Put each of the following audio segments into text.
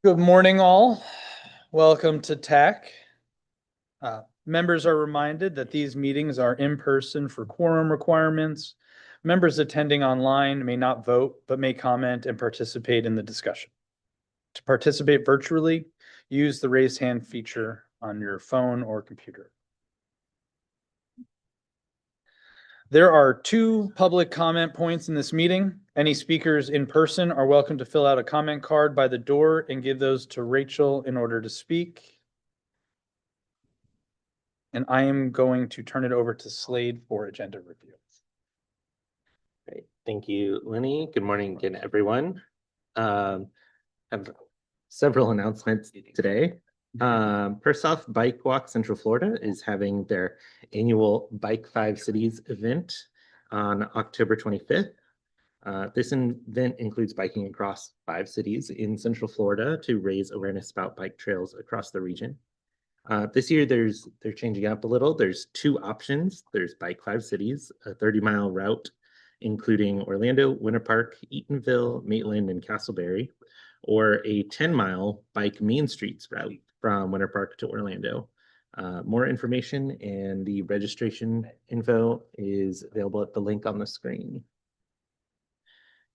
Good morning, all. Welcome to TAC. Members are reminded that these meetings are in person for quorum requirements. Members attending online may not vote, but may comment and participate in the discussion. To participate virtually, use the raise hand feature on your phone or computer. There are 2 public comment points in this meeting. Any speakers in person are welcome to fill out a comment card by the door and give those to Rachel in order to speak. And I am going to turn it over to Slade for agenda review. Great. Thank you, Lenny. Good morning again, everyone. Have several announcements today. First off, Bike Walk Central Florida is having their annual Bike 5 Cities event on October 25th. This event includes biking across 5 cities in Central Florida to raise awareness about bike trails across the region. This year, they're changing up a little. There's 2 options. There's Bike 5 Cities, a 30-mile route, including Orlando, Winter Park, Eatonville, Maitland, and Castleberry, or a 10-mile Bike Main Streets route from Winter Park to Orlando. More information and the registration info is available at the link on the screen.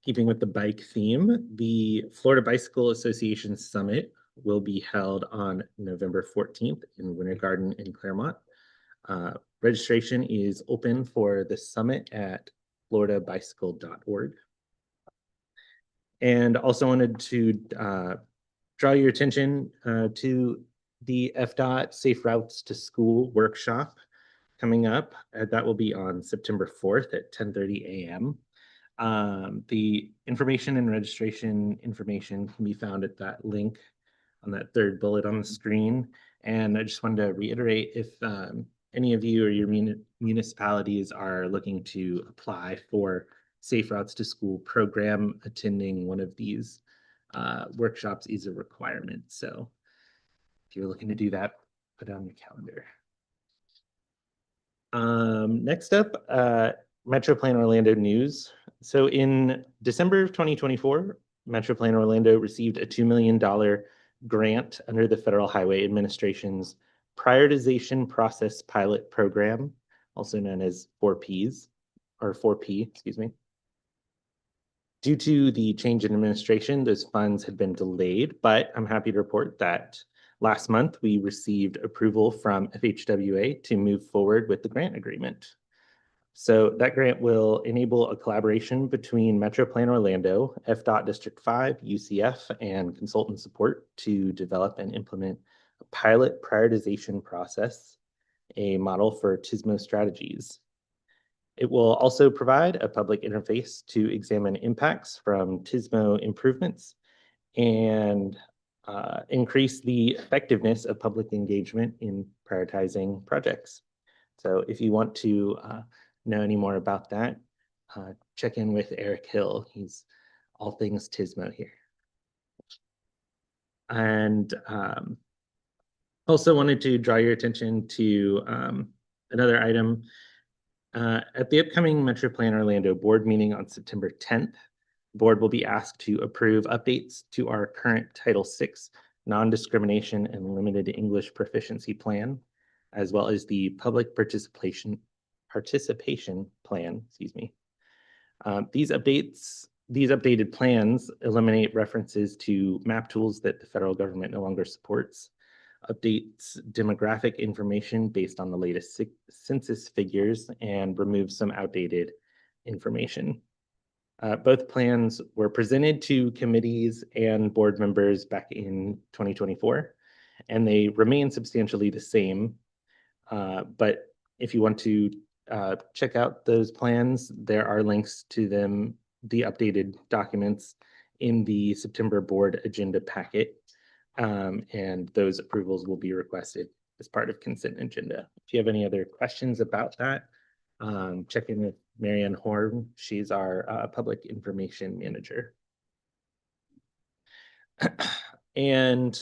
Keeping with the bike theme, the Florida Bicycle Association Summit will be held on November 14th in Winter Garden in Claremont. Registration is open for the summit at floridabicycle.org. And also wanted to draw your attention to the FDOT Safe Routes to School workshop coming up. That will be on September 4th at 10:30 a.m. The information and registration information can be found at that link on that 3rd bullet on the screen. And I just wanted to reiterate, if any of you or your municipalities are looking to apply for Safe Routes to School program, attending one of these workshops is a requirement. So if you're looking to do that, put it on your calendar. Next up, Metro Plan Orlando news. So in December of 2024, Metro Plan Orlando received a $2 million grant under the Federal Highway Administration's Prioritization Process Pilot Program, also known as 4Ps, or 4P, excuse me. Due to the change in administration, those funds had been delayed, but I'm happy to report that last month we received approval from FHWA to move forward with the grant agreement. So that grant will enable a collaboration between Metro Plan Orlando, FDOT District 5, UCF, and consultant support to develop and implement a pilot prioritization process, a model for TISMO strategies. It will also provide a public interface to examine impacts from TISMO improvements and increase the effectiveness of public engagement in prioritizing projects. So if you want to know any more about that, check in with Eric Hill. He's all things TISMO here. And also wanted to draw your attention to another item. At the upcoming Metro Plan Orlando board meeting on September 10th, the board will be asked to approve updates to our current Title VI non-discrimination and limited English proficiency plan, as well as the public participation plan, excuse me. These updated plans eliminate references to map tools that the federal government no longer supports, updates demographic information based on the latest census figures, and removes some outdated information. Both plans were presented to committees and board members back in 2024, and they remain substantially the same. But if you want to check out those plans, there are links to them, the updated documents, in the September board agenda packet. And those approvals will be requested as part of consent agenda. If you have any other questions about that, check in with Marianne Horn. She's our public information manager. And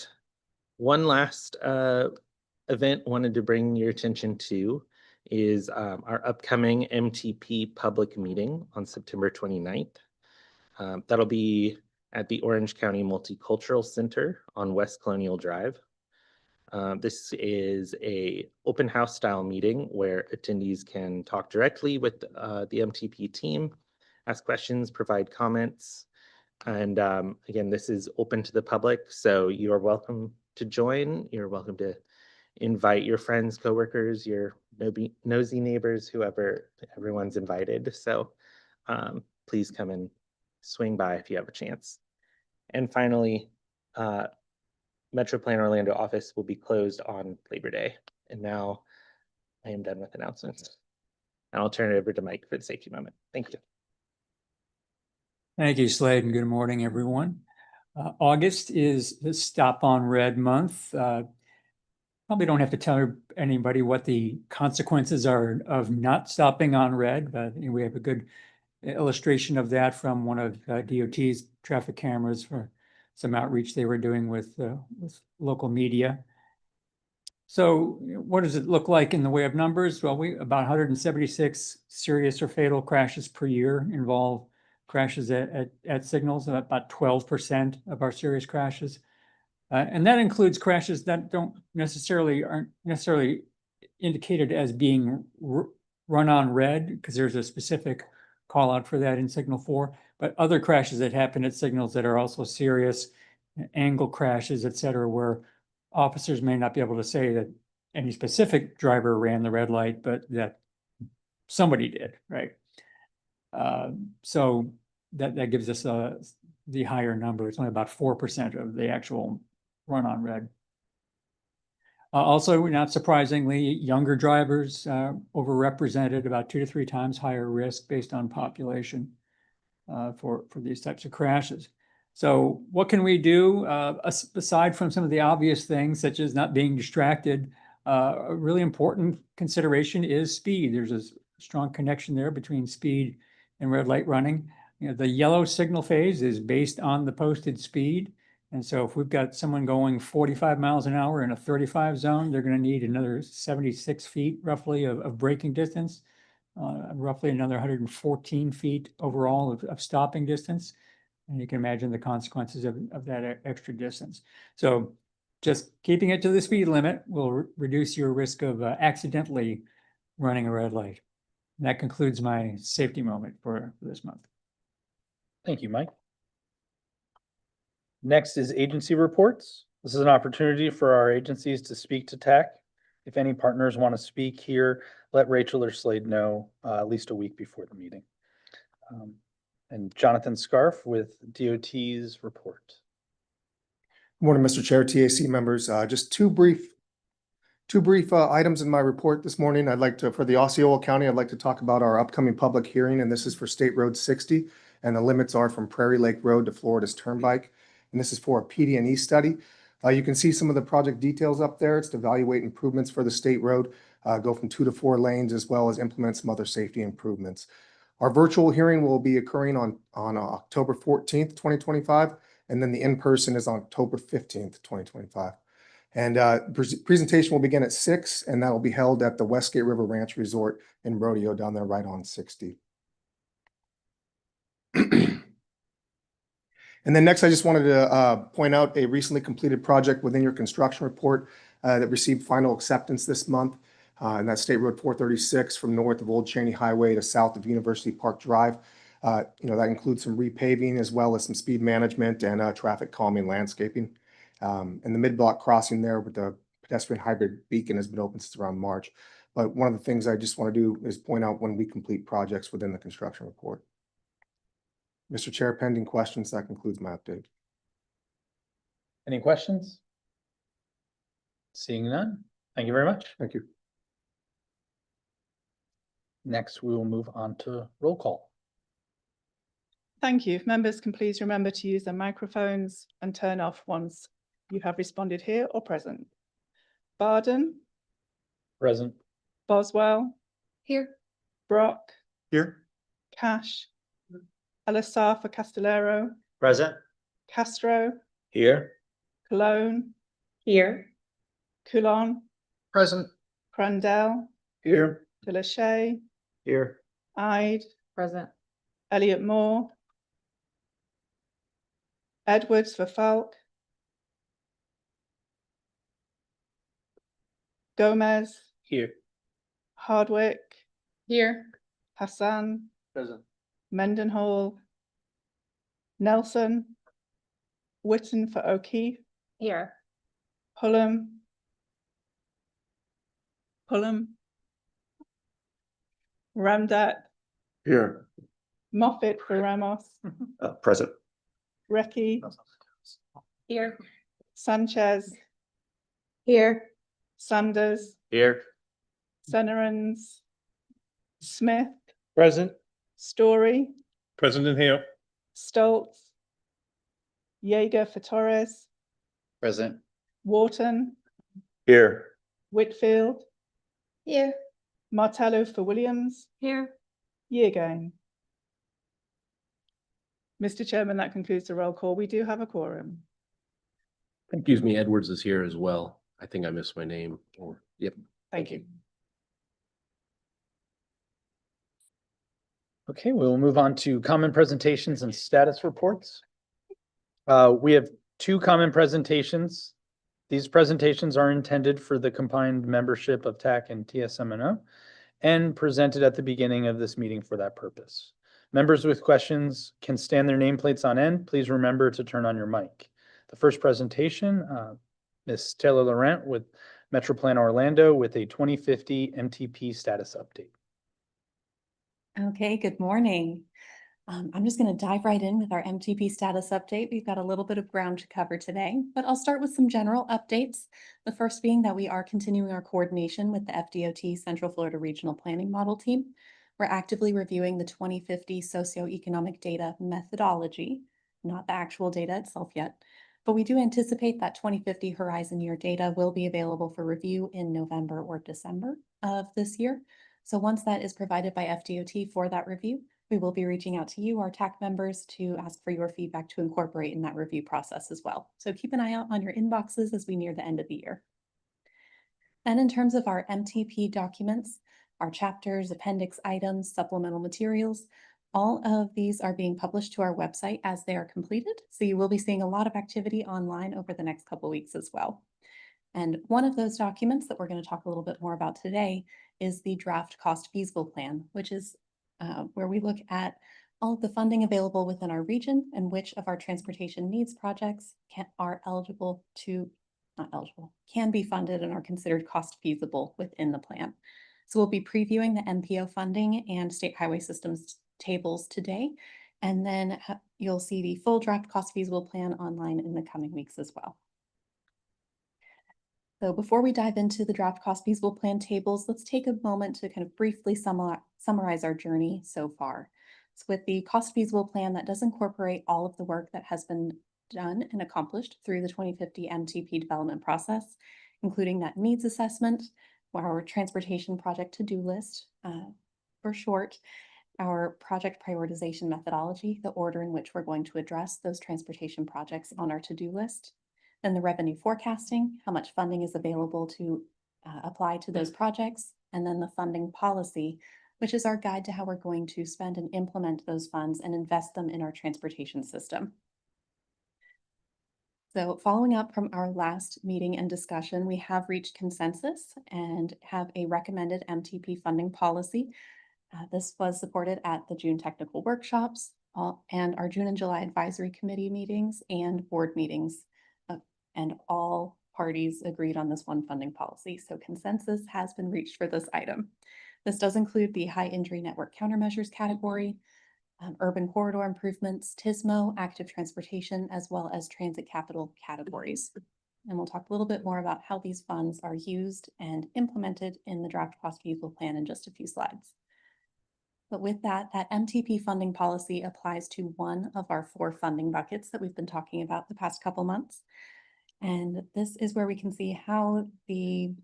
one last event I wanted to bring your attention to is our upcoming MTP public meeting on September 29th. That'll be at the Orange County Multicultural Center on West Colonial Drive. This is a open house style meeting where attendees can talk directly with the MTP team, ask questions, provide comments. And again, this is open to the public, so you are welcome to join. You're welcome to invite your friends, coworkers, your nosy neighbors, whoever. Everyone's invited. So please come and swing by if you have a chance. And finally, Metro Plan Orlando office will be closed on Labor Day. And now I am done with announcements. And I'll turn it over to Mike for the safety moment. Thank you. Thank you, Slade, and good morning, everyone. August is the Stop on Red month. Probably don't have to tell anybody what the consequences are of not stopping on red, but we have a good illustration of that from one of DOT's traffic cameras for some outreach they were doing with local media. So what does it look like in the way of numbers? Well, about 176 serious or fatal crashes per year involve crashes at signals, about 12% of our serious crashes. And that includes crashes that aren't necessarily indicated as being run on red, because there's a specific call out for that in signal 4, but other crashes that happen at signals that are also serious, angle crashes, et cetera, where officers may not be able to say that any specific driver ran the red light, but that somebody did, right? So that gives us the higher number. It's only about 4% of the actual run on red. Also, not surprisingly, younger drivers overrepresented, about 2 to 3 times higher risk based on population for these types of crashes. So what can we do aside from some of the obvious things, such as not being distracted? A really important consideration is speed. There's a strong connection there between speed and red light running. You know, the yellow signal phase is based on the posted speed. And so if we've got someone going 45 miles an hour in a 35 zone, they're going to need another 76 feet roughly of braking distance, roughly another 114 feet overall of stopping distance. And you can imagine the consequences of that extra distance. So just keeping it to the speed limit will reduce your risk of accidentally running a red light. And that concludes my safety moment for this month. Thank you, Mike. Next is agency reports. This is an opportunity for our agencies to speak to TAC. If any partners want to speak here, let Rachel or Slade know at least a week before the meeting. And Jonathan Scarf with DOT's report. Good morning, Mr. Chair, TAC members. Just two brief items in my report this morning. For the Osceola County, I'd like to talk about our upcoming public hearing, and this is for State Road 60, and the limits are from Prairie Lake Road to Florida's Turnpike, and this is for a PD&E study. You can see some of the project details up there. It's to evaluate improvements for the state road, go from 2 to 4 lanes, as well as implement some other safety improvements. Our virtual hearing will be occurring on October 14th, 2025, and then the in-person is on October 15th, 2025. And presentation will begin at 6, and that will be held at the Westgate River Ranch Resort in Rodeo down there right on 60. And then next, I just wanted to point out a recently completed project within your construction report that received final acceptance this month. And that's State Road 436 from north of Old Cheney Highway to south of University Park Drive. That includes some repaving as well as some speed management and traffic calming landscaping. And the mid-block crossing there with the pedestrian hybrid beacon has been open since around March. But one of the things I just want to do is point out when we complete projects within the construction report. Mr. Chair, pending questions, that concludes my update. Any questions? Seeing none. Thank you very much. Thank you. Next, we will move on to roll call. Thank you. If members can please remember to use their microphones and turn off once you have responded here or present. Barden, Present. Boswell, Here. Brock, Here. Cash, Alasafa Castellero, Present. Castro, Here. Cologne, Here. Coulon, Present. Crandell, Here. DeLachey, Here. Ide, Present. Elliot Moore, Edwards for Falk, Gomez, Here. Hardwick, Here. Hassan, Present. Mendenhall, Nelson, Witten for O'Keefe, Here. Pullum, Ramdat, Here. Moffett for Ramos, Present. Recky, Here. Sanchez, Here. Sanders, Here. Senerans, Smith, Present. Story, President Hale. Stoltz, Yeager for Torres, Present. Wharton, Here. Whitfield, Here. Martello for Williams, Here. Yeargain. Mr. Chairman, that concludes the roll call. We do have a quorum. Excuse me, Edwards is here as well. I think I missed my name or, yep. Thank you. Okay, we'll move on to common presentations and status reports. We have two common presentations. These presentations are intended for the combined membership of TAC and TSMNO and presented at the beginning of this meeting for that purpose. Members with questions can stand their nameplates on end. Please remember to turn on your mic. The first presentation, Ms. Taylor Laurent with Metroplan Orlando with a 2050 MTP status update. Okay, good morning. I'm just going to dive right in with our MTP status update. We've got a little bit of ground to cover today, but I'll start with some general updates. The first being that we are continuing our coordination with the FDOT Central Florida Regional Planning Model Team. We're actively reviewing the 2050 socioeconomic data methodology, not the actual data itself yet, but we do anticipate that 2050 horizon year data will be available for review in November or December of this year. So once that is provided by FDOT for that review, we will be reaching out to you, our TAC members, to ask for your feedback to incorporate in that review process as well. So keep an eye out on your inboxes as we near the end of the year. Then in terms of our MTP documents, our chapters, appendix items, supplemental materials, all of these are being published to our website as they are completed. So you will be seeing a lot of activity online over the next couple of weeks as well. And one of those documents that we're going to talk a little bit more about today is the draft cost feasible plan, which is where we look at all of the funding available within our region and which of our transportation needs projects can be funded and are considered cost feasible within the plan. So we'll be previewing the MPO funding and state highway systems tables today, and then you'll see the full draft cost feasible plan online in the coming weeks as well. So before we dive into the draft cost feasible plan tables, let's take a moment to kind of briefly summarize our journey so far. So with the cost feasible plan, that does incorporate all of the work that has been done and accomplished through the 2050 MTP development process, including that needs assessment, our transportation project to-do list, for short, our project prioritization methodology, the order in which we're going to address those transportation projects on our to-do list, then the revenue forecasting, how much funding is available to apply to those projects, and then the funding policy, which is our guide to how we're going to spend and implement those funds and invest them in our transportation system. So following up from our last meeting and discussion, we have reached consensus and have a recommended MTP funding policy. This was supported at the June technical workshops and our June and July advisory committee meetings and board meetings. And all parties agreed on this one funding policy. So consensus has been reached for this item. This does include the high injury network countermeasures category, urban corridor improvements, TSMO, active transportation, as well as transit capital categories. And we'll talk a little bit more about how these funds are used and implemented in the draft cost feasible plan in just a few slides. But with that MTP funding policy applies to one of our 4 funding buckets that we've been talking about the past couple months. And this is where we can see how the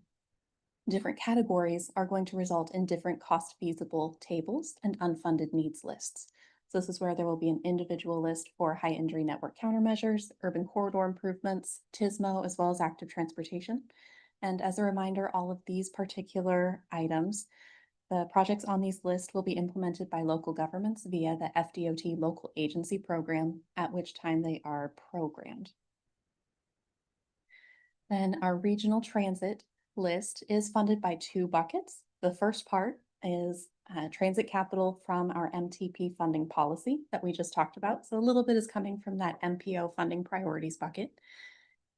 different categories are going to result in different cost feasible tables and unfunded needs lists. So this is where there will be an individual list for high injury network countermeasures, urban corridor improvements, TSMO, as well as active transportation. And as a reminder, all of these particular items, The projects on these lists will be implemented by local governments via the FDOT local agency program, at which time they are programmed. Then our regional transit list is funded by two buckets. The first part is transit capital from our MTP funding policy that we just talked about. So a little bit is coming from that MPO funding priorities bucket.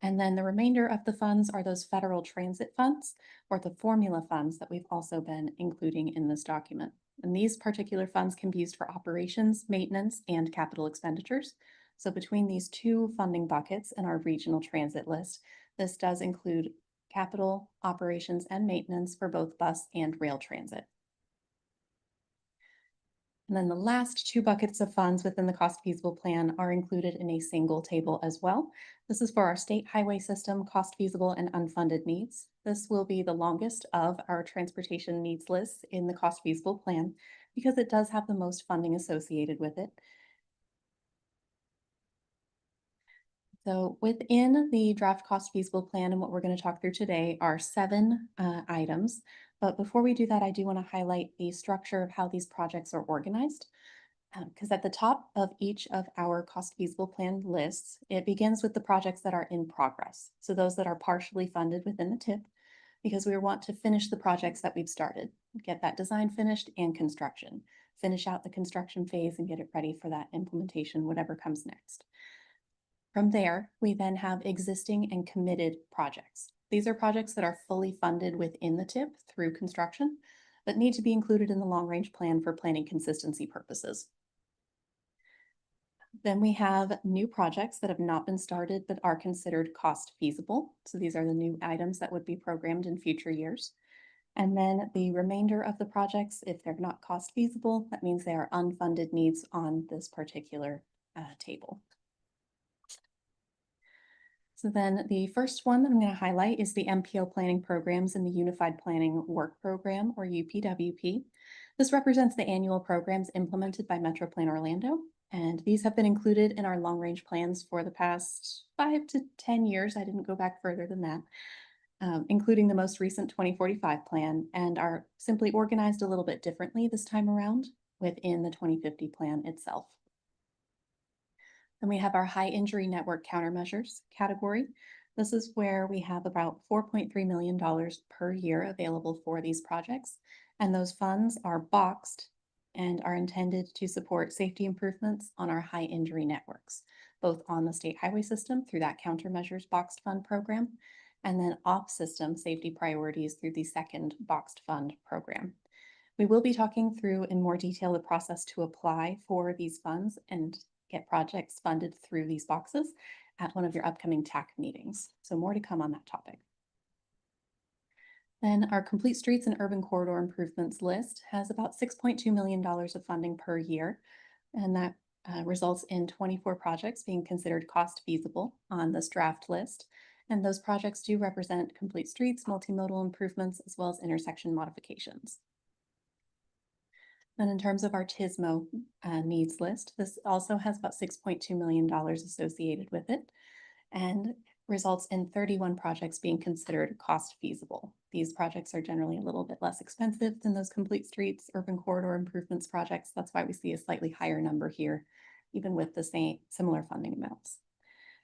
And then the remainder of the funds are those federal transit funds or the formula funds that we've also been including in this document. And these particular funds can be used for operations, maintenance, and capital expenditures. So between these two funding buckets in our regional transit list, this does include capital, operations, and maintenance for both bus and rail transit. And then the last two buckets of funds within the cost feasible plan are included in a single table as well. This is for our state highway system, cost feasible and unfunded needs. This will be the longest of our transportation needs lists in the cost feasible plan because it does have the most funding associated with it. So within the draft cost feasible plan and what we're going to talk through today are 7 items. But before we do that, I do want to highlight the structure of how these projects are organized. Because at the top of each of our cost feasible plan lists, it begins with the projects that are in progress. So those that are partially funded within the TIP, because we want to finish the projects that we've started, get that design finished and construction, finish out the construction phase and get it ready for that implementation, whatever comes next. From there, we then have existing and committed projects. These are projects that are fully funded within the TIP through construction, but need to be included in the long-range plan for planning consistency purposes. Then we have new projects that have not been started but are considered cost feasible. So these are the new items that would be programmed in future years. And then the remainder of the projects, if they're not cost feasible, that means they are unfunded needs on this particular table. So then the first one that I'm going to highlight is the MPO planning programs in the Unified Planning Work Program, or UPWP. This represents the annual programs implemented by Metro Plan Orlando, and these have been included in our long-range plans for the past 5 to 10 years. I didn't go back further than that, including the most recent 2045 plan, and are simply organized a little bit differently this time around within the 2050 plan itself. Then we have our high injury network countermeasures category. This is where we have about $4.3 million per year available for these projects. And those funds are boxed and are intended to support safety improvements on our high injury networks, both on the state highway system through that countermeasures boxed fund program, and then off system safety priorities through the second boxed fund program. We will be talking through in more detail the process to apply for these funds and get projects funded through these boxes at one of your upcoming TAC meetings. So more to come on that topic. Then our complete streets and urban corridor improvements list has about $6.2 million of funding per year. And that results in 24 projects being considered cost feasible on this draft list. And those projects do represent complete streets, multimodal improvements, as well as intersection modifications. And in terms of our TISMO needs list, this also has about $6.2 million associated with it and results in 31 projects being considered cost feasible. These projects are generally a little bit less expensive than those complete streets, urban corridor improvements projects. That's why we see a slightly higher number here, even with the similar funding amounts.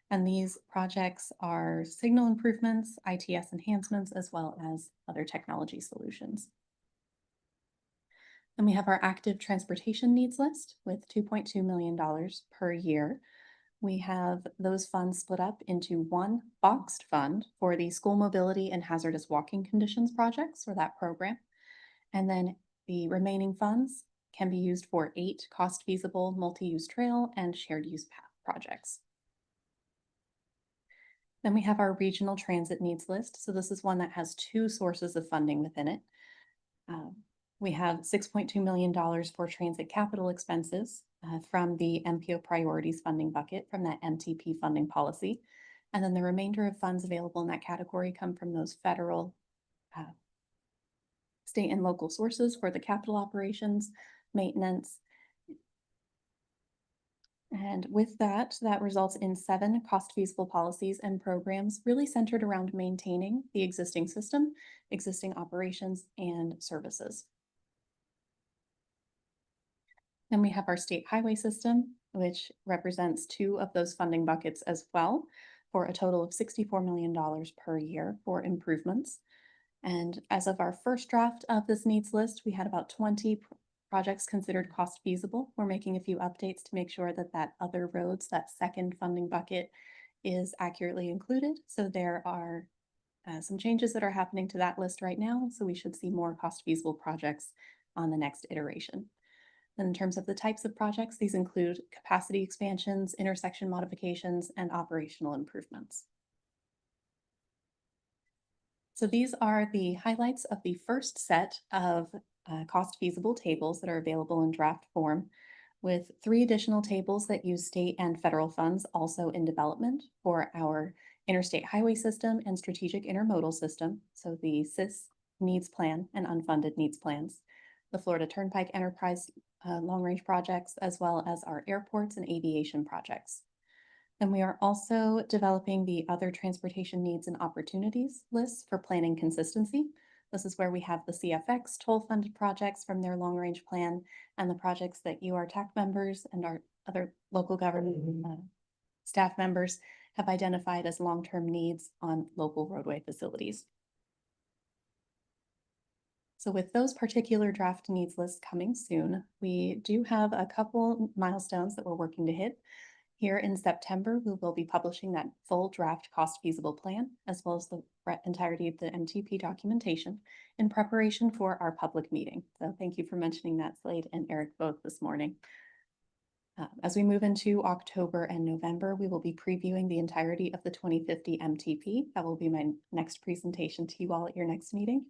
And these projects are signal improvements, ITS enhancements, as well as other technology solutions. And we have our active transportation needs list with $2.2 million per year. We have those funds split up into one boxed fund for the school mobility and hazardous walking conditions projects or that program. And then the remaining funds can be used for 8 cost feasible multi-use trail and shared use path projects. Then we have our regional transit needs list. So this is one that has 2 sources of funding within it. We have $6.2 million for transit capital expenses from the MPO priorities funding bucket from that MTP funding policy. And then the remainder of funds available in that category come from those federal, state and local sources for the capital operations, maintenance. And with that, that results in 7 cost feasible policies and programs really centered around maintaining the existing system, existing operations, and services. Then we have our state highway system, which represents two of those funding buckets as well, for a total of $64 million per year for improvements. And as of our first draft of this needs list, we had about 20 projects considered cost feasible. We're making a few updates to make sure that that other roads, that second funding bucket, is accurately included. So there are some changes that are happening to that list right now. So we should see more cost feasible projects on the next iteration. And in terms of the types of projects, these include capacity expansions, intersection modifications, and operational improvements. So these are the highlights of the first set of cost feasible tables that are available in draft form, with 3 additional tables that use state and federal funds also in development for our interstate highway system and strategic intermodal system. So the SIS needs plan and unfunded needs plans, the Florida Turnpike Enterprise long-range projects, as well as our airports and aviation projects. And we are also developing the other transportation needs and opportunities lists for planning consistency. This is where we have the CFX toll-funded projects from their long-range plan and the projects that you, our TAC members, and our other local government staff members have identified as long-term needs on local roadway facilities. So with those particular draft needs lists coming soon, we do have a couple milestones that we're working to hit. Here in September, we will be publishing that full draft cost feasible plan, as well as the entirety of the MTP documentation in preparation for our public meeting. So thank you for mentioning that, Slade and Eric, both this morning. As we move into October and November, we will be previewing the entirety of the 2050 MTP. That will be my next presentation to you all at your next meeting.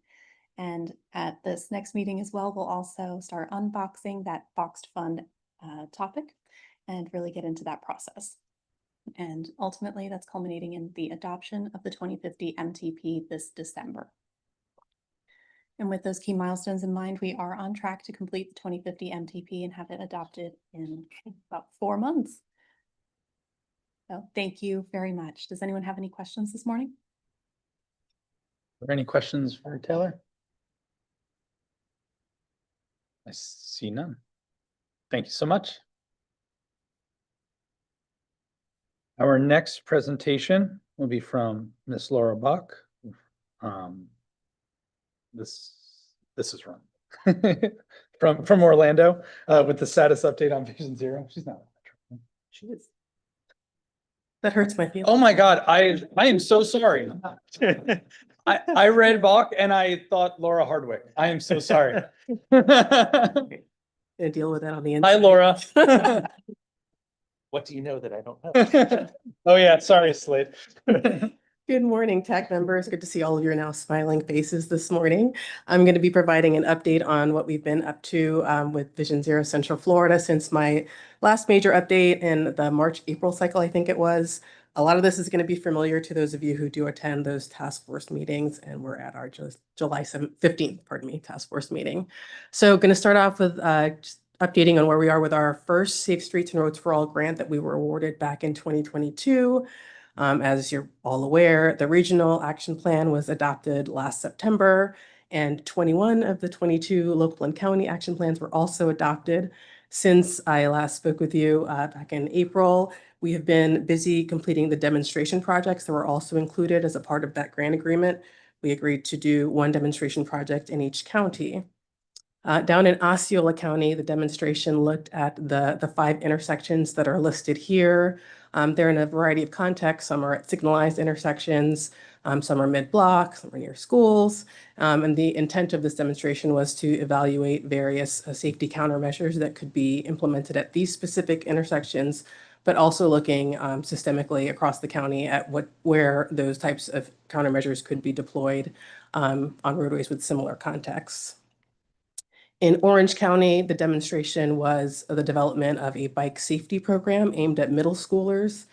And at this next meeting as well, we'll also start unboxing that boxed fund topic and really get into that process. And ultimately, that's culminating in the adoption of the 2050 MTP this December. And with those key milestones in mind, we are on track to complete the 2050 MTP and have it adopted in about 4 months. So thank you very much. Does anyone have any questions this morning? Are there any questions for Taylor? I see none. Thank you so much. Our next presentation will be from Miss Laura Buck. This is from Orlando with the status update on Vision Zero. She's not. She is. That hurts my feelings. Oh my God, I am so sorry. I read Bach and I thought Laura Hardwick. I am so sorry. Gonna deal with that on the inside. Hi, Laura. What do you know that I don't know? Oh yeah, sorry, Slade. Good morning, TAC members. Good to see all of your now smiling faces this morning. I'm going to be providing an update on what we've been up to with Vision Zero Central Florida since my last major update in the March-April cycle, I think it was. A lot of this is going to be familiar to those of you who do attend those task force meetings, and we're at our July 15th, task force meeting. So going to start off with just updating on where we are with our first Safe Streets and Roads for All grant that we were awarded back in 2022. As you're all aware, the regional action plan was adopted last September, and 21 of the 22 local and county action plans were also adopted. Since I last spoke with you back in April, we have been busy completing the demonstration projects that were also included as a part of that grant agreement. We agreed to do 1 demonstration project in each county. Down in Osceola County, the demonstration looked at the 5 intersections that are listed here. They're in a variety of contexts. Some are at signalized intersections, some are mid-block, some are near schools. And the intent of this demonstration was to evaluate various safety countermeasures that could be implemented at these specific intersections, but also looking systemically across the county at where those types of countermeasures could be deployed on roadways with similar contexts. In Orange County, the demonstration was the development of a bike safety program aimed at middle schoolers.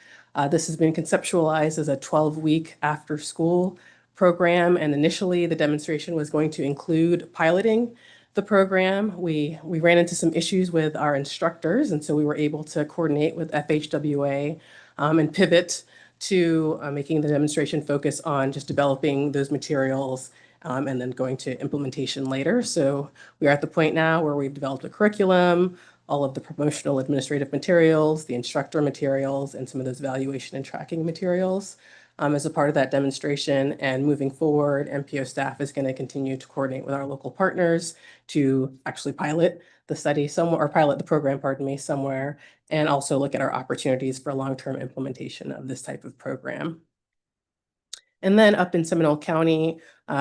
This has been conceptualized as a 12-week after-school program, and initially the demonstration was going to include piloting the program. We ran into some issues with our instructors, and so we were able to coordinate with FHWA and pivot to making the demonstration focus on just developing those materials and then going to implementation later. So we are at the point now where we've developed a curriculum, all of the promotional administrative materials, the instructor materials, and some of those evaluation and tracking materials. As a part of that demonstration, and moving forward, MPO staff is going to continue to coordinate with our local partners to actually pilot the study somewhere, or pilot the program, pardon me, somewhere, and also look at our opportunities for long-term implementation of this type of program. And then up in Seminole County,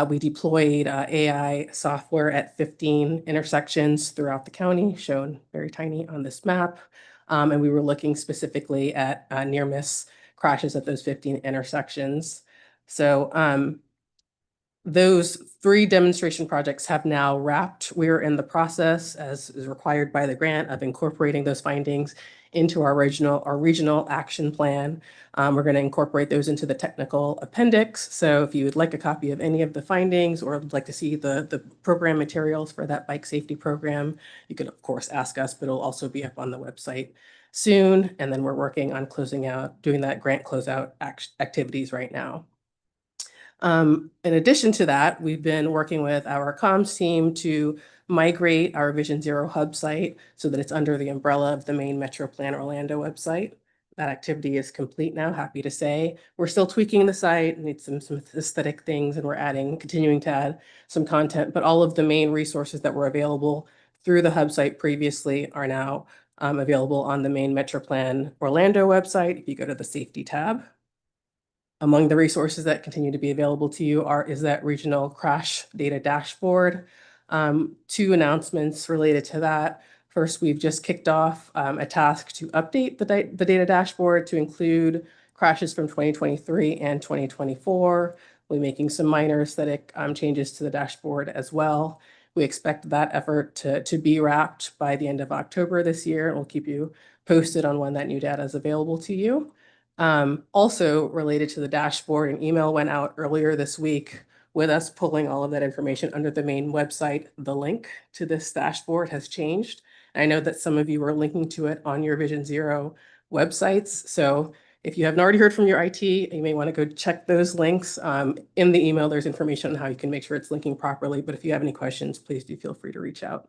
we deployed AI software at 15 intersections throughout the county, shown very tiny on this map. And we were looking specifically at near miss crashes at those 15 intersections. So those 3 demonstration projects have now wrapped. We're in the process, as is required by the grant, of incorporating those findings into our regional action plan. We're going to incorporate those into the technical appendix. So if you would like a copy of any of the findings or would like to see the program materials for that bike safety program, you could of course ask us, but it'll also be up on the website soon. And then we're working on doing that grant closeout activities right now. In addition to that, we've been working with our comms team to migrate our Vision Zero hub site so that it's under the umbrella of the main Metro Plan Orlando website. That activity is complete now, happy to say. We're still tweaking the site, need some aesthetic things, and we're continuing to add some content, but all of the main resources that were available through the hub site previously are now available on the main Metro Plan Orlando website. If you go to the safety tab, among the resources that continue to be available to you is that regional crash data dashboard. 2 announcements related to that. First, we've just kicked off a task to update the data dashboard to include crashes from 2023 and 2024. We're making some minor aesthetic changes to the dashboard as well. We expect that effort to be wrapped by the end of October this year, and we'll keep you posted on when that new data is available to you. Also related to the dashboard, an email went out earlier this week with us pulling all of that information under the main website. The link to this dashboard has changed. I know that some of you are linking to it on your Vision Zero websites. So if you haven't already heard from your IT, you may want to go check those links. In the email, there's information on how you can make sure it's linking properly. But if you have any questions, please do feel free to reach out.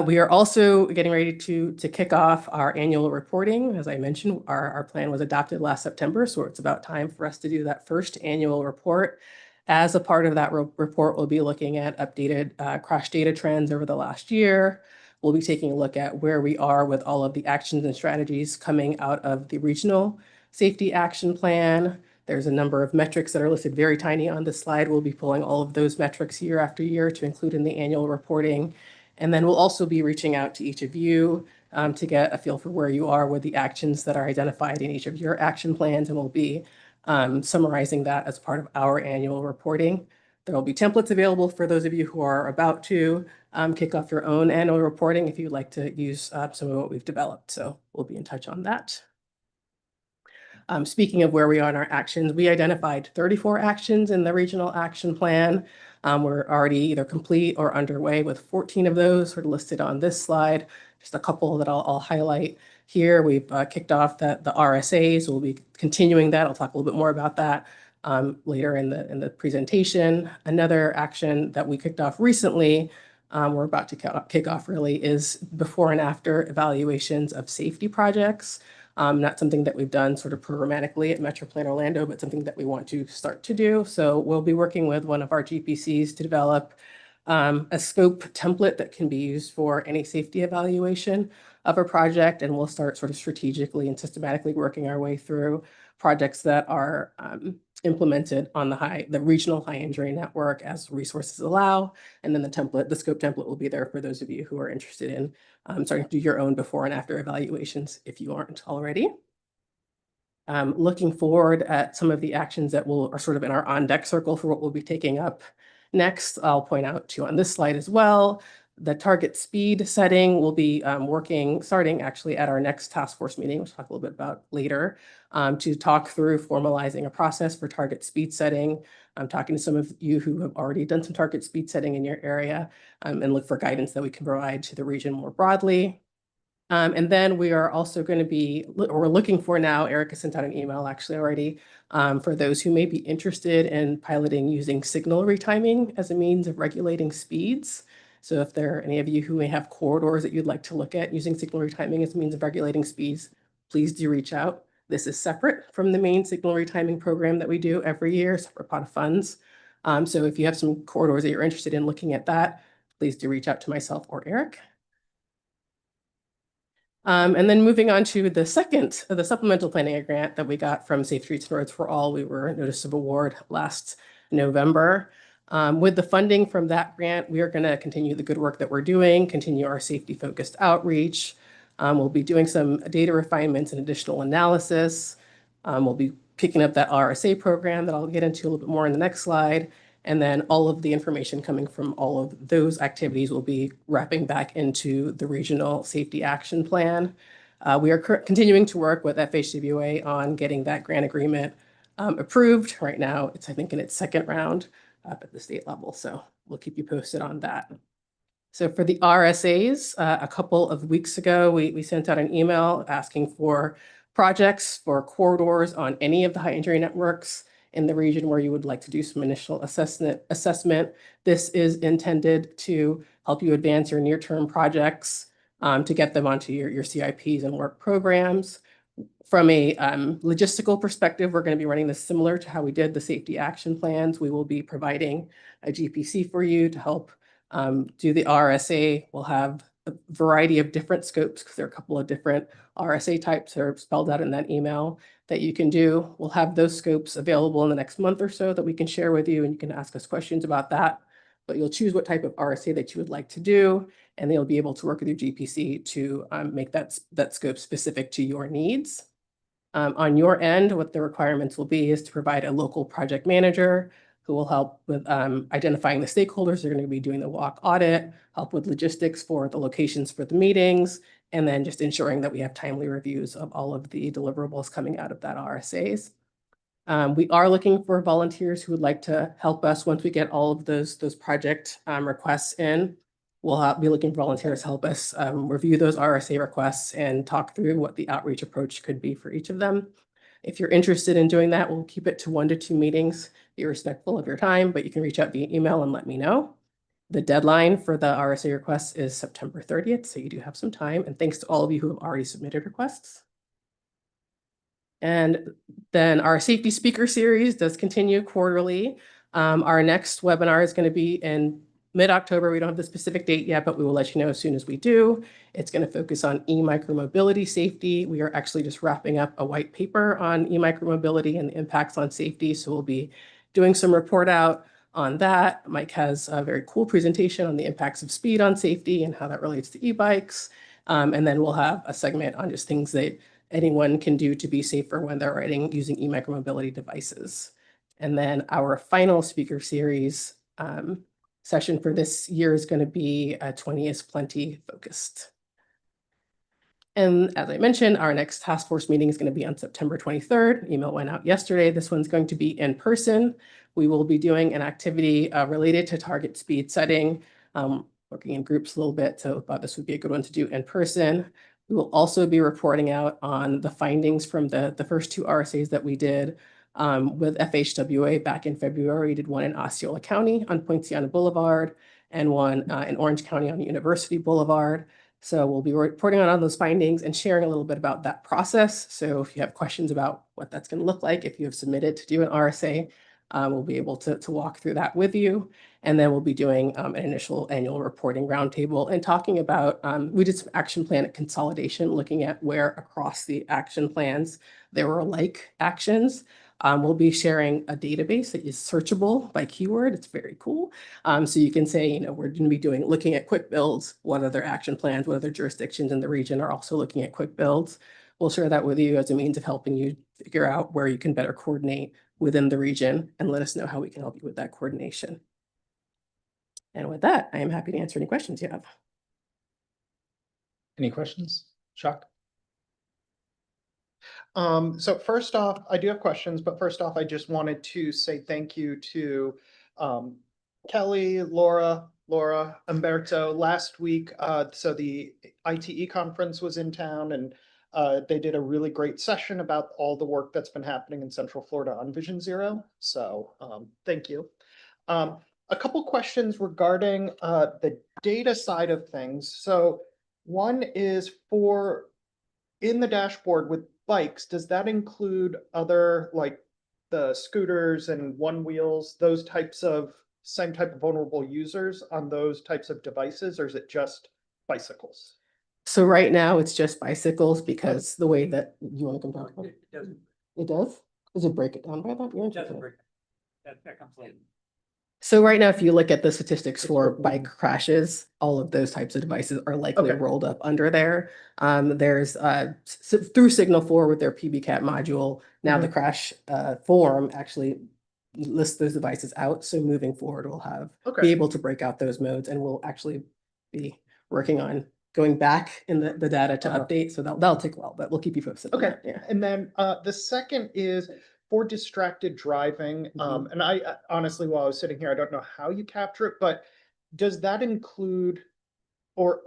We are also getting ready to kick off our annual reporting. As I mentioned, our plan was adopted last September, so it's about time for us to do that first annual report. As a part of that report, we'll be looking at updated crash data trends over the last year. We'll be taking a look at where we are with all of the actions and strategies coming out of the regional safety action plan. There's a number of metrics that are listed very tiny on this slide. We'll be pulling all of those metrics year after year to include in the annual reporting. And then we'll also be reaching out to each of you to get a feel for where you are with the actions that are identified in each of your action plans. And we'll be summarizing that as part of our annual reporting. There will be templates available for those of you who are about to kick off your own annual reporting if you'd like to use some of what we've developed. So we'll be in touch on that. Speaking of where we are in our actions, we identified 34 actions in the regional action plan. We're already either complete or underway with 14 of those are listed on this slide. Just a couple that I'll highlight here. We've kicked off the RSAs. We'll be continuing that. I'll talk a little bit more about that later in the presentation. Another action that we kicked off recently, we're about to kick off really, is before and after evaluations of safety projects. Not something that we've done sort of programmatically at Metro Plan Orlando, but something that we want to start to do. So we'll be working with one of our GPCs to develop a scope template that can be used for any safety evaluation of a project. And we'll start sort of strategically and systematically working our way through projects that are implemented on the regional high injury network as resources allow. And then the scope template will be there for those of you who are interested in starting to do your own before and after evaluations if you aren't already. Looking forward at some of the actions that are sort of in our on-deck circle for what we'll be taking up next. I'll point out to you on this slide as well. The target speed setting will be starting actually at our next task force meeting, which we'll talk a little bit about later, to talk through formalizing a process for target speed setting. I'm talking to some of you who have already done some target speed setting in your area and look for guidance that we can provide to the region more broadly. And then we are also going to we're looking for now, Erica sent out an email actually already, for those who may be interested in piloting using signal retiming as a means of regulating speeds. So if there are any of you who may have corridors that you'd like to look at using signal retiming as a means of regulating speeds, please do reach out. This is separate from the main signal retiming program that we do every year, separate pot of funds. So if you have some corridors that you're interested in looking at that, please do reach out to myself or Eric. And then moving on to the second, the supplemental planning grant that we got from Safe Streets and Roads for All, we were notice of award last November. With the funding from that grant, we are going to continue the good work that we're doing, continue our safety-focused outreach. We'll be doing some data refinements and additional analysis. We'll be picking up that RSA program that I'll get into a little bit more in the next slide. And then all of the information coming from all of those activities will be wrapping back into the regional safety action plan. We are continuing to work with FHWA on getting that grant agreement approved. Right now, it's, I think, in its second round up at the state level. So we'll keep you posted on that. So for the RSAs, a couple of weeks ago, we sent out an email asking for projects for corridors on any of the high injury networks in the region where you would like to do some initial assessment. This is intended to help you advance your near-term projects to get them onto your CIPs and work programs. From a logistical perspective, we're going to be running this similar to how we did the safety action plans. We will be providing a GPC for you to help do the RSA. We'll have a variety of different scopes because there are a couple of different RSA types that are spelled out in that email that you can do. We'll have those scopes available in the next month or so that we can share with you, and you can ask us questions about that. But you'll choose what type of RSA that you would like to do, and they'll be able to work with your GPC to make that scope specific to your needs. On your end, what the requirements will be is to provide a local project manager who will help with identifying the stakeholders. They're going to be doing the walk audit, help with logistics for the locations for the meetings, and then just ensuring that we have timely reviews of all of the deliverables coming out of that RSAs. We are looking for volunteers who would like to help us once we get all of those project requests in. We'll be looking for volunteers to help us review those RSA requests and talk through what the outreach approach could be for each of them. If you're interested in doing that, we'll keep it to 1 to 2 meetings. Be respectful of your time, but you can reach out via email and let me know. The deadline for the RSA requests is September 30th, so you do have some time. And thanks to all of you who have already submitted requests. And then our safety speaker series does continue quarterly. Our next webinar is going to be in mid-October. We don't have the specific date yet, but we will let you know as soon as we do. It's going to focus on e-micromobility safety. We are actually just wrapping up a white paper on e-micromobility and the impacts on safety. So we'll be doing some report out on that. Mike has a very cool presentation on the impacts of speed on safety and how that relates to e-bikes. And then we'll have a segment on just things that anyone can do to be safer when they're riding using e-micromobility devices. And then our final speaker series session for this year is going to be 20 is Plenty focused. And as I mentioned, our next task force meeting is going to be on September 23rd. Email went out yesterday. This one's going to be in person. We will be doing an activity related to target speed setting, working in groups a little bit. So I thought this would be a good one to do in person. We will also be reporting out on the findings from the first 2 RSAs that we did with FHWA back in February. We did one in Osceola County on Poinciana Boulevard and one in Orange County on University Boulevard. So we'll be reporting on those findings and sharing a little bit about that process. So if you have questions about what that's going to look like, if you have submitted to do an RSA, we'll be able to walk through that with you. And then we'll be doing an initial annual reporting roundtable and talking about, we did some action plan consolidation, looking at where across the action plans there were like actions. We'll be sharing a database that is searchable by keyword. It's very cool. So you can say, we're going to be looking at quick builds, what other action plans, what other jurisdictions in the region are also looking at quick builds. We'll share that with you as a means of helping you figure out where you can better coordinate within the region and let us know how we can help you with that coordination. And with that, I am happy to answer any questions you have. Any questions? Chuck? So first off, I do have questions, but first off, I just wanted to say thank you to Kelly, Laura, Umberto. Last week, so the ITE conference was in town, and they did a really great session about all the work that's been happening in Central Florida on Vision Zero. So thank you. A couple questions regarding the data side of things, so one is for in the dashboard with bikes, does that include other like the scooters and one wheels, those types of same type of vulnerable users on those types of devices, or is it just bicycles? So right now, it's just bicycles because the way that you want to come talk about it. doesn't, It does? Does it break it down by that? You're doesn't interested. break. That comes later. So right now, if you look at the statistics for bike crashes, all of those types of devices are likely Okay. rolled up under there. There's through Signal 4 with their PBCAT module, now the crash form actually lists those devices out. So moving forward, we'll have be Okay, able to break out those modes, and we'll actually be working on going back in the data to update. So that'll take a while, but we'll keep you posted on okay. that, yeah. And then the second is for distracted driving. Mhm. And I honestly, while I was sitting here, I don't know how you capture it, but does that include, or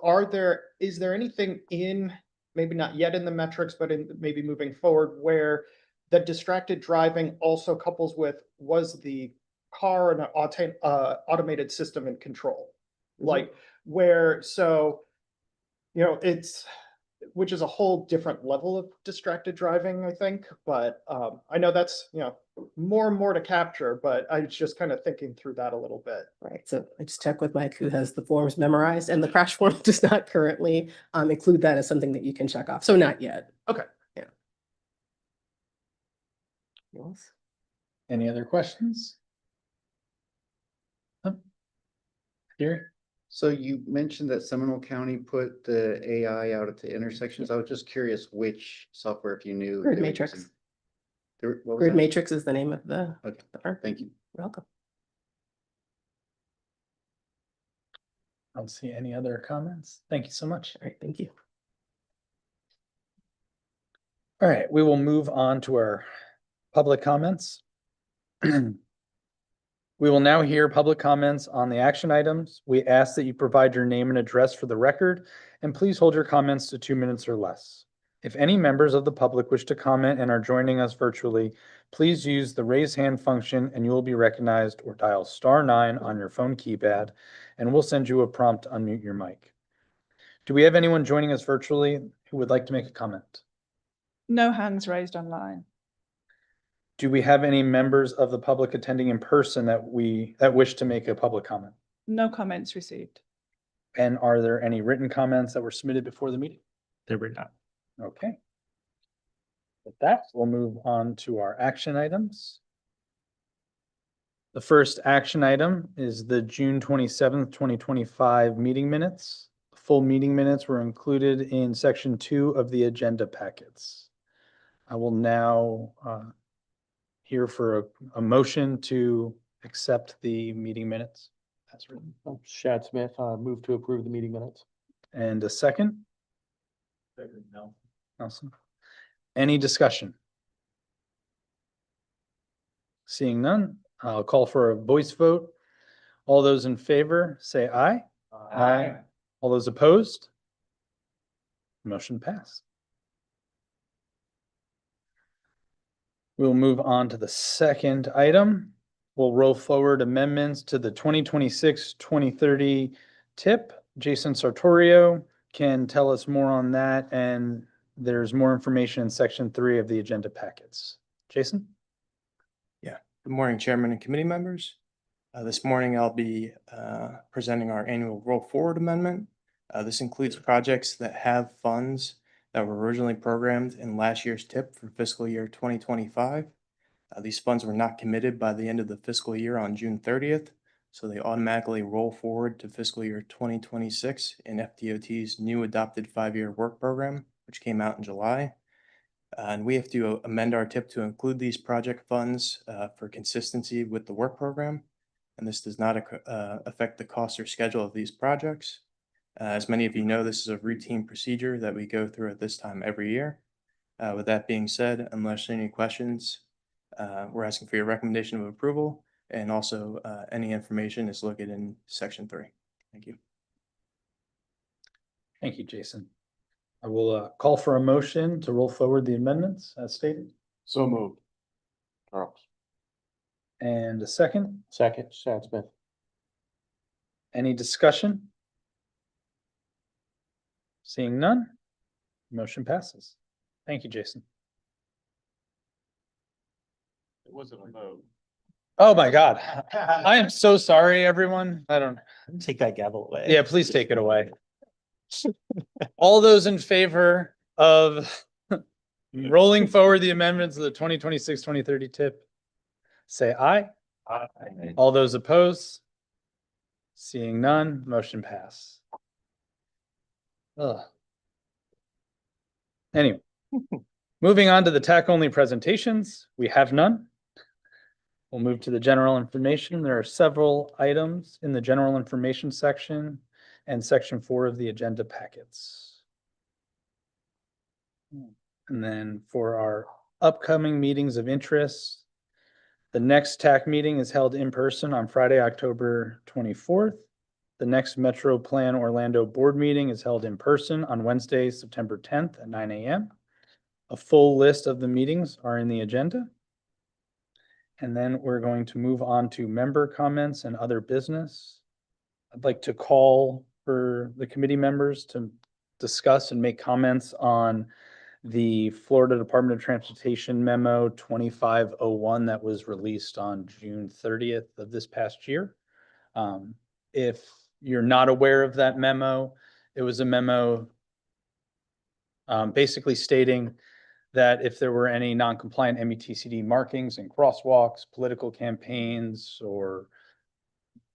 is there anything in, maybe not yet in the metrics, but in maybe moving forward, where the distracted driving also couples with, was the car an automated system and control? Like where, so, it's, which is a whole different level of distracted driving, I think, but I know that's, more and more to capture, but I was just kind of thinking through that a little bit. Right, so I just checked with Mike, who has the forms memorized, and the crash form does not currently include that as something that you can check off, so not yet. Okay. Yeah. Yes. Any other questions? Here, So you mentioned that Seminole County put the AI out at the intersections. I was just curious which software, if you knew. Grid they were Matrix. using. What was Grid that? Matrix is the name of the Okay, firm. thank you. You're welcome. I don't see any other comments. Thank you so much. All right, thank you. All right, we will move on to our public comments. We will now hear public comments on the action items. We ask that you provide your name and address for the record, and please hold your comments to 2 minutes or less. If any members of the public wish to comment and are joining us virtually, please use the raise hand function and you will be recognized, or dial *9 on your phone keypad, and we'll send you a prompt to unmute your mic. Do we have anyone joining us virtually who would like to make a comment? No hands raised online. Do we have any members of the public attending in person that wish to make a public comment? No comments received. And are there any written comments that were submitted before the meeting? There were not. Okay. With that, we'll move on to our action items. The first action item is the June 27th, 2025 meeting minutes. Full meeting minutes were included in section 2 of the agenda packets. I will now here for a motion to accept the meeting minutes as written. Shad Smith, move to approve the meeting minutes. And a second? No. Awesome. Any discussion? Seeing none, I'll call for a voice vote. All those in favor, say aye. Aye. All those opposed? Motion passed. We'll move on to the second item. We'll roll forward amendments to the 2026-2030 TIP. Jason Sartorio can tell us more on that, and there's more information in section 3 of the agenda packets. Jason? Good morning, Chairman and committee members. This morning, I'll be presenting our annual roll forward amendment. This includes projects that have funds that were originally programmed in last year's TIP for fiscal year 2025. These funds were not committed by the end of the fiscal year on June 30th, so they automatically roll forward to fiscal year 2026 in FDOT's new adopted 5-year work program, which came out in July. And we have to amend our TIP to include these project funds for consistency with the work program. And this does not affect the cost or schedule of these projects. As many of you know, this is a routine procedure that we go through at this time every year. With that being said, unless there are any questions, we're asking for your recommendation of approval, and also any information is located in section 3. Thank you. Thank you, Jason. I will call for a motion to roll forward the amendments as stated. So moved. Charles. And a second. Second, Shad Smith. Any discussion? Seeing none, motion passes. Thank you, Jason. It wasn't a vote. Oh my God. I am so sorry, everyone. I don't, Take that gavel away. yeah, please take it away. All those in favor of rolling forward the amendments of the 2026-2030 tip, say aye. Aye. All those opposed? Seeing none, motion pass. Ugh. Anyway, moving on to the TAC only presentations, we have none. We'll move to the general information. There are several items in the general information section and section 4 of the agenda packets. And then for our upcoming meetings of interest, the next TAC meeting is held in person on Friday, October 24th. The next Metro Plan Orlando board meeting is held in person on Wednesday, September 10th at 9 a.m. A full list of the meetings are in the agenda. And then we're going to move on to member comments and other business. I'd like to call for the committee members to discuss and make comments on the Florida Department of Transportation memo 2501 that was released on June 30th of this past year. If you're not aware of that memo, it was a memo basically stating that if there were any non-compliant MUTCD markings and crosswalks, political campaigns, or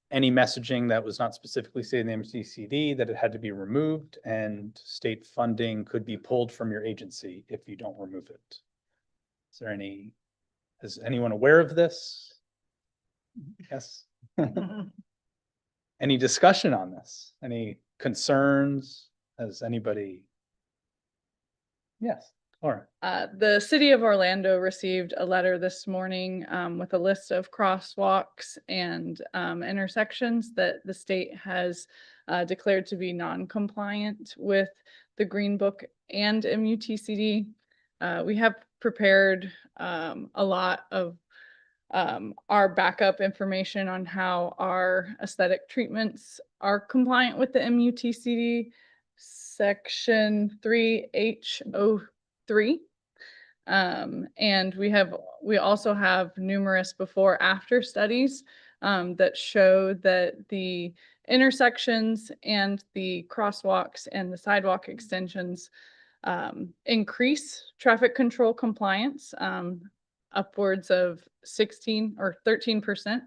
any messaging that was not specifically stated in the MUTCD, that it had to be removed, and state funding could be pulled from your agency if you don't remove it. Is anyone aware of this? Yes. Any discussion on this? Any concerns? Has anybody? Yes. Laura. The city of Orlando received a letter this morning with a list of crosswalks and intersections that the state has declared to be non-compliant with the Green Book and MUTCD. We have prepared a lot of our backup information on how our aesthetic treatments are compliant with the MUTCD section 3H03. And we also have numerous before after studies that show that the intersections and the crosswalks and the sidewalk extensions increase traffic control compliance upwards of 16 or 13%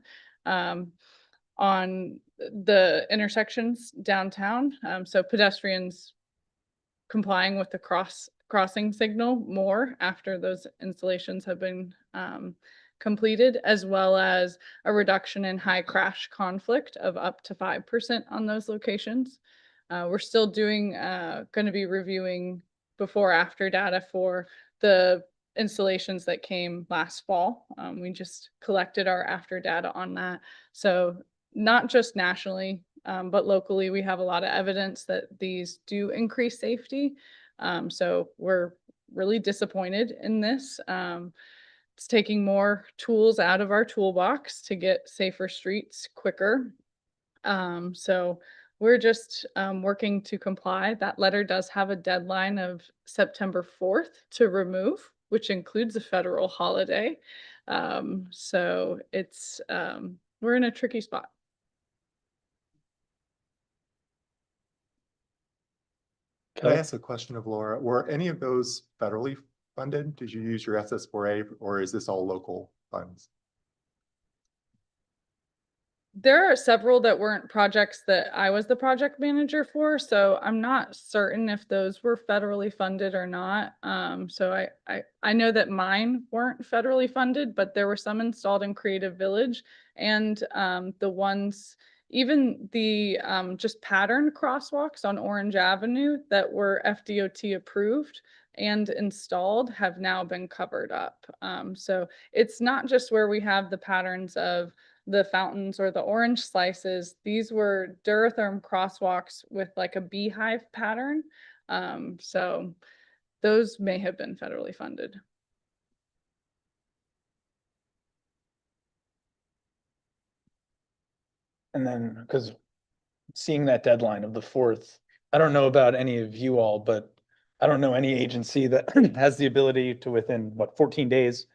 on the intersections downtown. So pedestrians complying with the crossing signal more after those installations have been completed, as well as a reduction in high crash conflict of up to 5% on those locations. We're still going to be reviewing before after data for the installations that came last fall. We just collected our after data on that. So not just nationally, but locally, we have a lot of evidence that these do increase safety. So we're really disappointed in this. It's taking more tools out of our toolbox to get safer streets quicker. So we're just working to comply. That letter does have a deadline of September 4th to remove, which includes a federal holiday. So it's we're in a tricky spot. Can I ask a question of Laura? Were any of those federally funded? Did you use your SS4A or is this all local funds? There are several that weren't projects that I was the project manager for, so I'm not certain if those were federally funded or not. So I know that mine weren't federally funded, but there were some installed in Creative Village, and the ones, even the just patterned crosswalks on Orange Avenue that were FDOT approved and installed have now been covered up. So it's not just where we have the patterns of the fountains or the orange slices. These were Duratherm crosswalks with like a beehive pattern. So those may have been federally funded. And then, because seeing that deadline of the 4th, I don't know about any of you all, but I don't know any agency that has the ability to within, what, 14 days,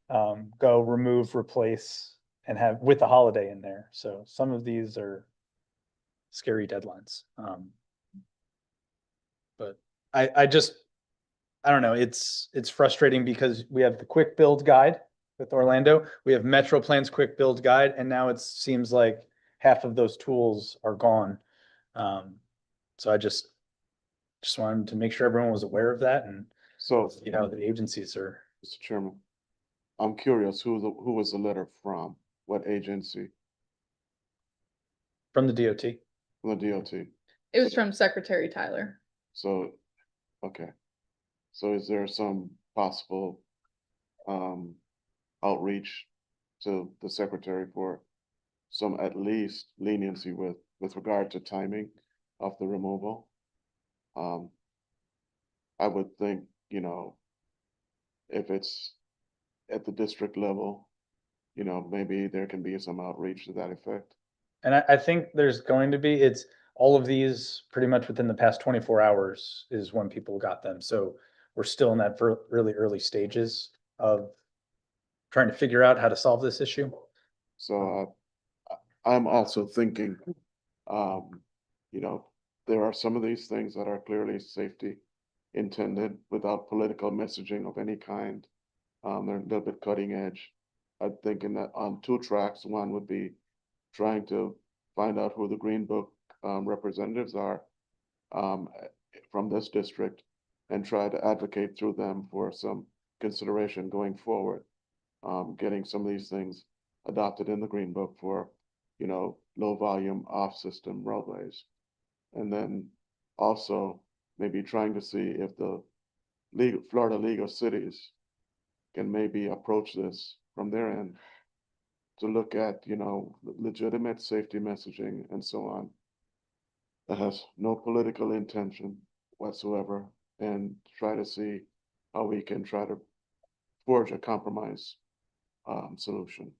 go remove, replace, and have with a holiday in there. So some of these are scary deadlines. But I don't know, it's frustrating because we have the quick build guide with Orlando. We have Metro Plan's quick build guide, and now it seems like half of those tools are gone. So I just wanted to make sure everyone was aware of that and So, you know, the agencies are Mr. Chairman, I'm curious, who was the letter from? What agency? from the DOT. From the DOT? It was from Secretary Tyler. So, okay. So is there some possible outreach to the secretary for some at least leniency with regard to timing of the removal? I would think, you know, if it's at the district level, you know, maybe there can be some outreach to that effect. And I think there's going to be, it's all of these pretty much within the past 24 hours is when people got them. So we're still in that really early stages of trying to figure out how to solve this issue. So I'm also thinking, you know, there are some of these things that are clearly safety intended without political messaging of any kind. They're a little bit cutting edge. I'm thinking that on two tracks, one would be trying to find out who the Green Book representatives are from this district and try to advocate through them for some consideration going forward. Getting some of these things adopted in the Green Book for, you know, low volume off system roadways. And then also maybe trying to see if the Florida League of Cities can maybe approach this from their end to look at, you know, legitimate safety messaging and so on that has no political intention whatsoever, and try to see how we can try to forge a compromise solution.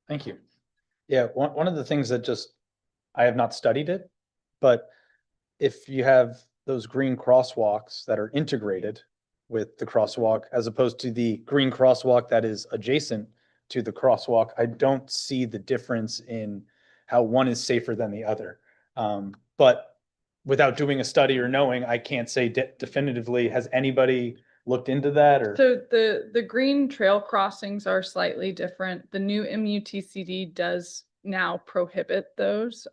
Thank you. Yeah, one of the things that just, I have not studied it, but if you have those green crosswalks that are integrated with the crosswalk as opposed to the green crosswalk that is adjacent to the crosswalk, I don't see the difference in how one is safer than the other. But without doing a study or knowing, I can't say definitively. Has anybody looked into that or? So the green trail crossings are slightly different. The new MUTCD does now prohibit those,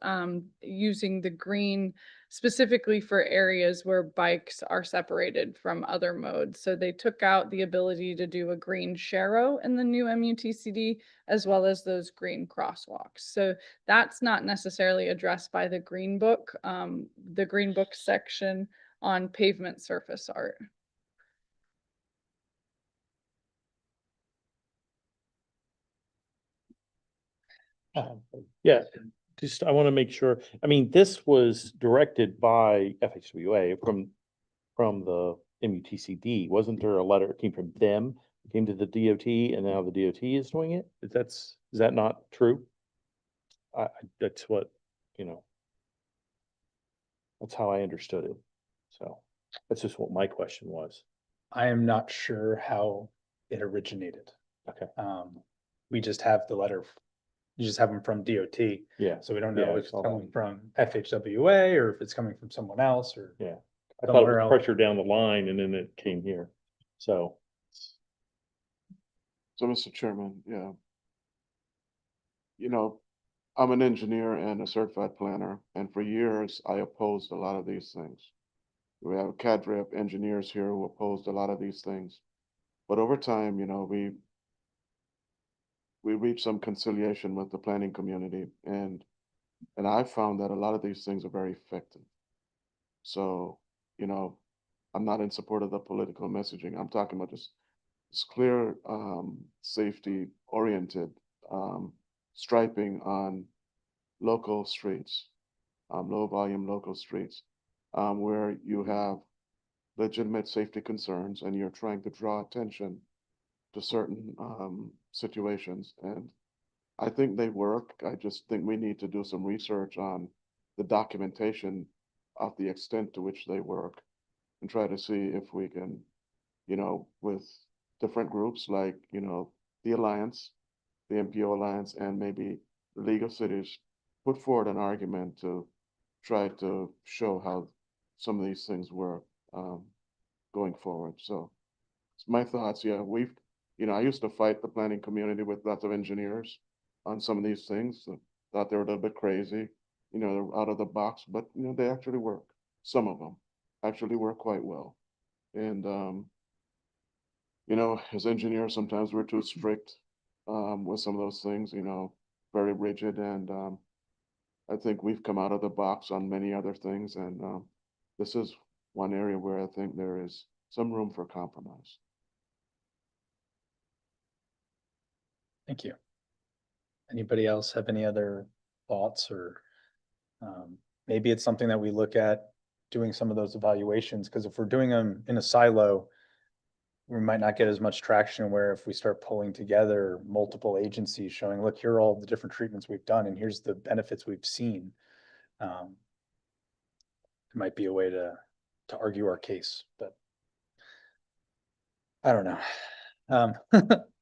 using the green specifically for areas where bikes are separated from other modes. So they took out the ability to do a green sharrow in the new MUTCD, as well as those green crosswalks. So that's not necessarily addressed by the Green Book, section on pavement surface art. Yeah, just, I want to make sure, I mean, this was directed by FHWA from the MUTCD. Wasn't there a letter, it came from them, came to the DOT, and now the DOT is doing it? Is that not true? That's what, you know, that's how I understood it. So that's just what my question was. I am not sure how it originated. Okay. We just have the letter. You just have them from DOT. Yeah. So we don't Yeah, know I if it's saw coming that. from FHWA or if it's coming from someone else or. Yeah. I thought it somewhere was else. pressure down the line and then it came here. So. So, Mr. Chairman, yeah. You know, I'm an engineer and a certified planner, and for years I opposed a lot of these things. We have a cadre of engineers here who opposed a lot of these things. But over time, you know, we reached some conciliation with the planning community, and I found that a lot of these things are very effective. So, you know, I'm not in support of the political messaging. I'm talking about just clear, safety oriented, striping on local streets, low volume local streets, where you have legitimate safety concerns and you're trying to draw attention to certain situations. And I think they work. I just think we need to do some research on the documentation of the extent to which they work and try to see if we can, you know, with different groups like, you know, the Alliance, the MPO Alliance, and maybe the League of Cities, put forward an argument to try to show how some of these things work going forward. So it's my thoughts. Yeah, I used to fight the planning community with lots of engineers on some of these things. Thought they were a little bit crazy, they're out of the box, but they actually work. Some of them actually work quite well. And as engineers, sometimes we're too strict with some of those things, very rigid. And I think we've come out of the box on many other things. And this is one area where I think there is some room for compromise. Thank you. Anybody else have any other thoughts or maybe it's something that we look at doing some of those evaluations, because if we're doing them in a silo, we might not get as much traction, where if we start pulling together multiple agencies showing, look, here are all the different treatments we've done and here's the benefits we've seen. It might be a way to argue our case, but I don't know.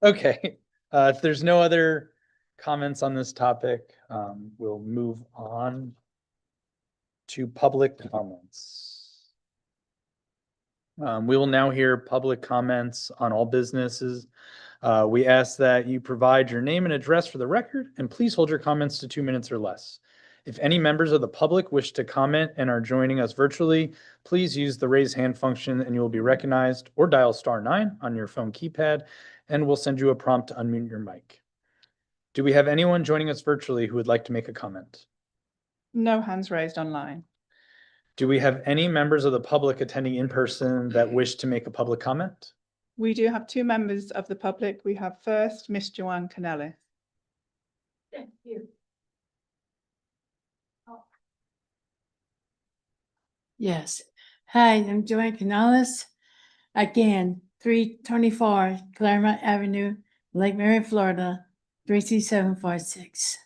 Okay, if there's no other comments on this topic, we'll move on to public comments. We will now hear public comments on all businesses. We ask that you provide your name and address for the record, and please hold your comments to 2 minutes or less. If any members of the public wish to comment and are joining us virtually, please use the raise hand function and you will be recognized, or dial *9 on your phone keypad and we'll send you a prompt to unmute your mic. Do we have anyone joining us virtually who would like to make a comment? No hands raised online. Do we have any members of the public attending in person that wish to make a public comment? We do have 2 members of the public. We have first Miss Joanne Canellis. Thank you. Yes. Hi, I'm Joanne Canales. Again, 324 Claremont Avenue, Lake Mary, Florida, 32746.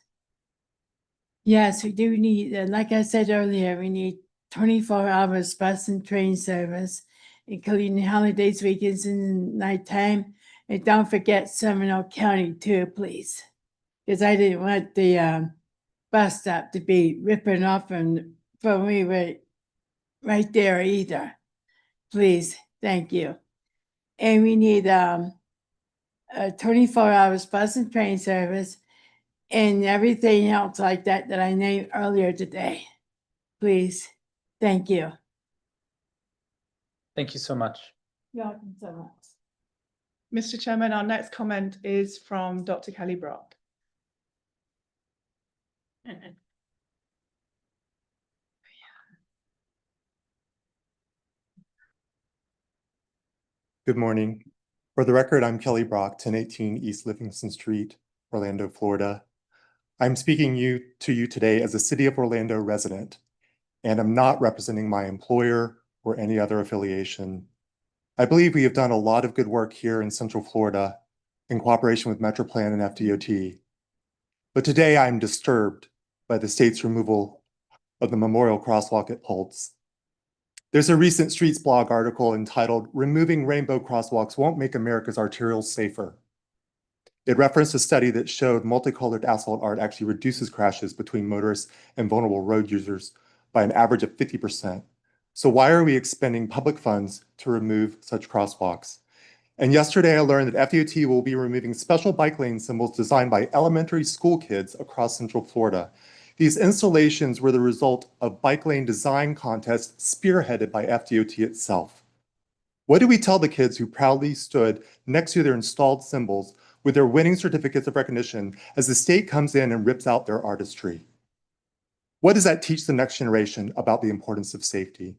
Yes, we do need, like I said earlier, we need 24 hours bus and train service, including holidays, weekends, and nighttime. And don't forget Seminole County too, please. Because I didn't want the bus stop to be ripping off from me right there either. Please, thank you. And we need a 24 hours bus and train service and everything else like that I named earlier today. Please, thank you. Thank you so much. You're welcome so much. Mr. Chairman, our next comment is from Dr. Kelly Brock. Good morning. For the record, I'm Kelly Brock, 1018 East Livingston Street, Orlando, Florida. I'm speaking to you today as a City of Orlando resident, and I'm not representing my employer or any other affiliation. I believe we have done a lot of good work here in Central Florida in cooperation with MetroPlan and FDOT. But today I'm disturbed by the state's removal of the memorial crosswalk at Pulse. There's a recent Streets blog article entitled "Removing Rainbow Crosswalks Won't Make America's Arterials Safer." It referenced a study that showed multicolored asphalt art actually reduces crashes between motorists and vulnerable road users by an average of 50%. So why are we expending public funds to remove such crosswalks? And yesterday I learned that FDOT will be removing special bike lane symbols designed by elementary school kids across Central Florida. These installations were the result of bike lane design contests spearheaded by FDOT itself. What do we tell the kids who proudly stood next to their installed symbols with their winning certificates of recognition as the state comes in and rips out their artistry? What does that teach the next generation about the importance of safety?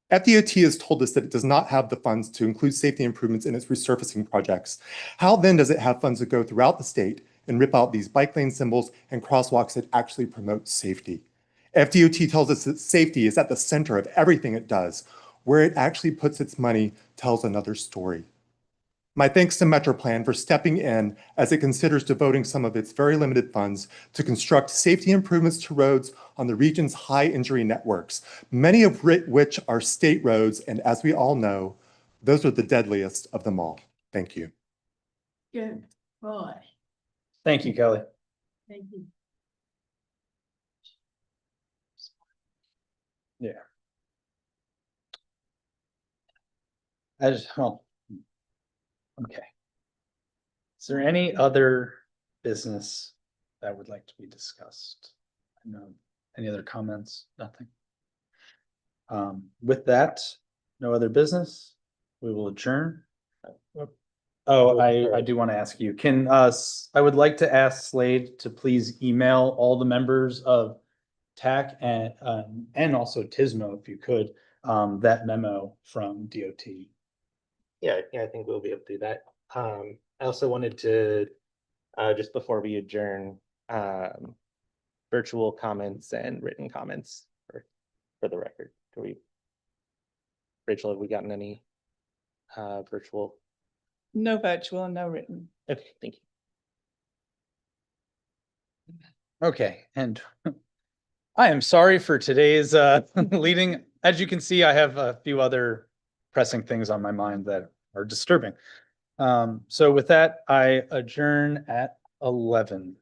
FDOT has told us that it does not have the funds to include safety improvements in its resurfacing projects. How then does it have funds to go throughout the state and rip out these bike lane symbols and crosswalks that actually promote safety? FDOT tells us that safety is at the center of everything it does. Where it actually puts its money tells another story. My thanks to MetroPlan for stepping in as it considers devoting some of its very limited funds to construct safety improvements to roads on the region's high injury networks, many of which are state roads, and as we all know, those are the deadliest of them all. Thank you. Good boy. Thank you, Kelly. Thank you. Yeah. Well, okay. Is there any other business that would like to be discussed? No, any other comments? Nothing. With that, no other business. We will adjourn. Oh, I do want to ask you, I would like to ask Slade to please email all the members of TAC and also Tismo, if you could, that memo from DOT. Yeah, I think we'll be able to do that. I also wanted to, just before we adjourn, virtual comments and written comments for the record. Rachel, have we gotten any virtual? No virtual, no written. Okay, thank you. Okay, and I am sorry for today's leading. As you can see, I have a few other pressing things on my mind that are disturbing. So with that, I adjourn at 11.